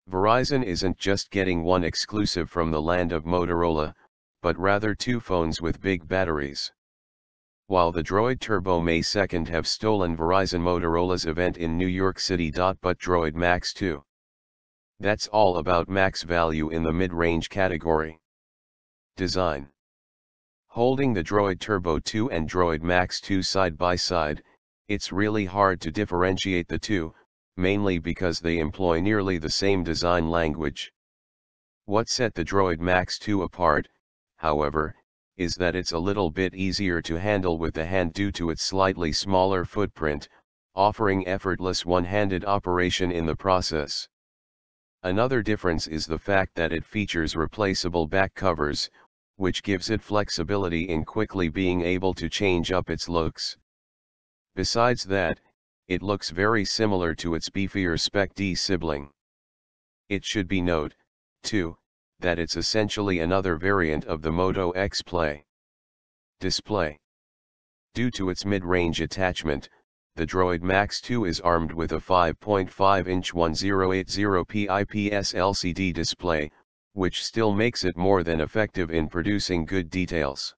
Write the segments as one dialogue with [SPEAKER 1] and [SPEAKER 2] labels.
[SPEAKER 1] Verizon isn't just getting one exclusive from the land of Motorola, but rather two phones with big batteries. While the Droid Turbo may second have stolen Verizon-Motorola's event in New York City.But DROID MAXX 2. That's all about max value in the mid-range category. Design. Holding the Droid Turbo 2 and DROID MAXX 2 side by side, it's really hard to differentiate the two, mainly because they employ nearly the same design language. What set the DROID MAXX 2 apart, however, is that it's a little bit easier to handle with the hand due to its slightly smaller footprint, offering effortless one-handed operation in the process. Another difference is the fact that it features replaceable back covers, which gives it flexibility in quickly being able to change up its looks. Besides that, it looks very similar to its beefier spec'd sibling. It should be noted, too, that it's essentially another variant of the Moto X display. Due to its mid-range attachment, the DROID MAXX 2 is armed with a 5.5-inch 1080p IPS LCD display, which still makes it more than effective in producing good details.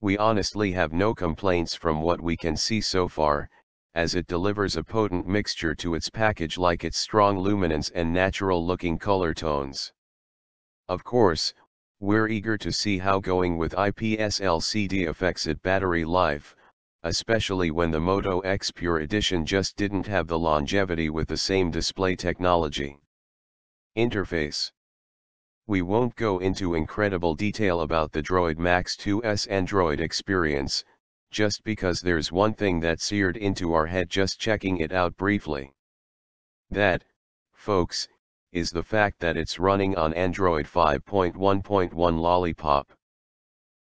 [SPEAKER 1] We honestly have no complaints from what we can see so far, as it delivers a potent mixture to its package like its strong luminance and natural-looking color tones. Of course, we're eager to see how going with IPS LCD affects its battery life, especially when the Moto X Pure Edition just didn't have the longevity with the same display technology. Interface. We won't go into incredible detail about the DROID MAXX 2's Android experience, just because there's one thing that seared into our head just checking it out briefly. That, folks, is the fact that it's running on Android 5.1.1 Lollipop.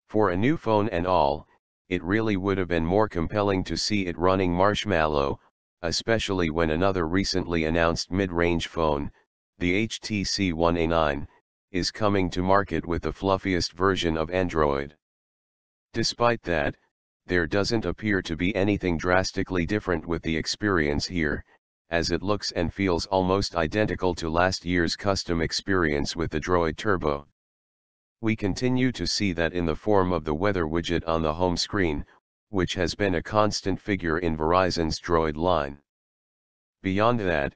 [SPEAKER 1] For a new phone and all, it really would have been more compelling to see it running Marshmallow, especially when another recently announced mid-range phone, the HTC One A9, is coming to market with the fluffiest version of Android. Despite that, there doesn't appear to be anything drastically different with the experience here, as it looks and feels almost identical to last year's custom experience with the Droid Turbo. We continue to see that in the form of the weather widget on the home screen, which has been a constant figure in Verizon's Droid line. Beyond that,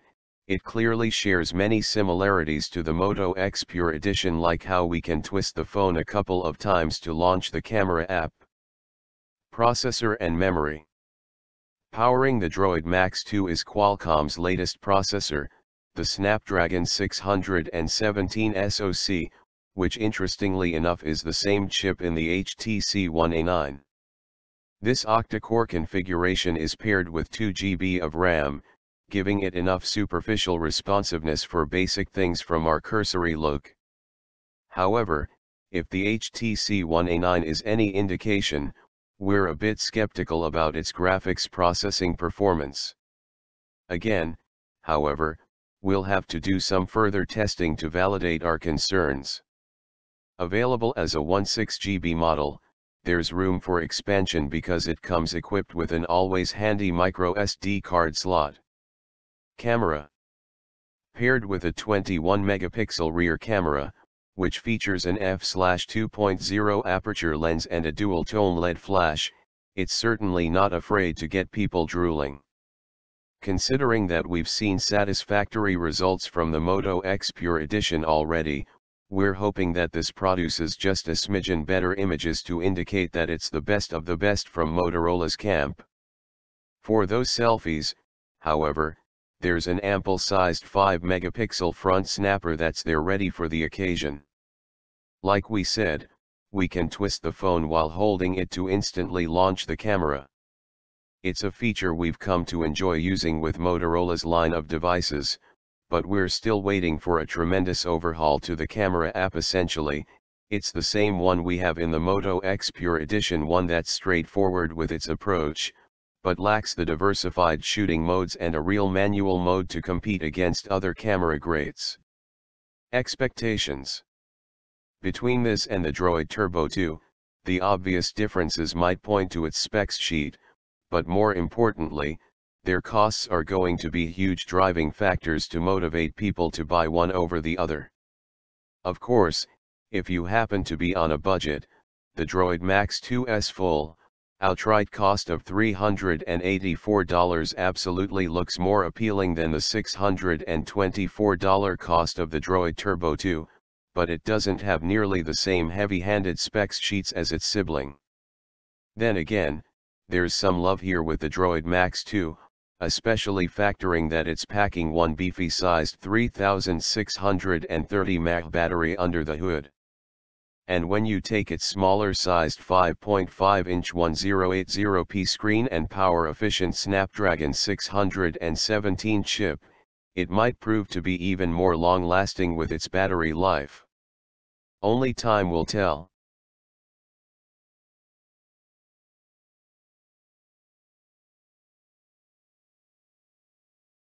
[SPEAKER 1] it clearly shares many similarities to the Moto X Pure Edition, like how we can twist the phone a couple of times to launch the camera app. Processor and memory. Powering the DROID MAXX 2 is Qualcomm's latest processor, the Snapdragon 617 SoC, which interestingly enough is the same chip in the HTC One A9. This octa-core configuration is paired with 2 GB of RAM, giving it enough superficial responsiveness for basic things from our cursory look. However, if the HTC One A9 is any indication, we're a bit skeptical about its graphics processing performance. Again, however, we'll have to do some further testing to validate our concerns. Available as a 16 GB model, there's room for expansion because it comes equipped with an always handy micro SD card slot. Camera. Paired with a 21 megapixel rear camera, which features an f/2.0 aperture lens and a dual-tone LED flash, it's certainly not afraid to get people drooling. Considering that we've seen satisfactory results from the Moto X Pure Edition already, we're hoping that this produces just a smidgen better images to indicate that it's the best of the best from Motorola's camp. For those selfies, however, there's an ample-sized 5 megapixel front snapper that's there ready for the occasion. Like we said, we can twist the phone while holding it to instantly launch the camera. It's a feature we've come to enjoy using with Motorola's line of devices, but we're still waiting for a tremendous overhaul to the camera app. Essentially, it's the same one we have in the Moto X Pure Edition, one that's straightforward with its approach, but lacks the diversified shooting modes and a real manual mode to compete against other camera greats. Expectations. Between this and the DROID Turbo 2, the obvious differences might point to its specs sheet, but more importantly, their costs are going to be huge driving factors to motivate people to buy one over the other. Of course, if you happen to be on a budget, the DROID MAXX 2's full, outright cost of $384 absolutely looks more appealing than the $624 cost of the DROID Turbo 2, but it doesn't have nearly the same heavy-handed specs sheets as its sibling. Then again, there's some love here with the DROID MAXX 2, especially factoring that it's packing one beefy-sized 3630 mAh battery under the hood. And when you take its smaller-sized 5.5-inch 1080p screen and power-efficient Snapdragon 617 chip, it might prove to be even more long-lasting with its battery life. Only time will tell.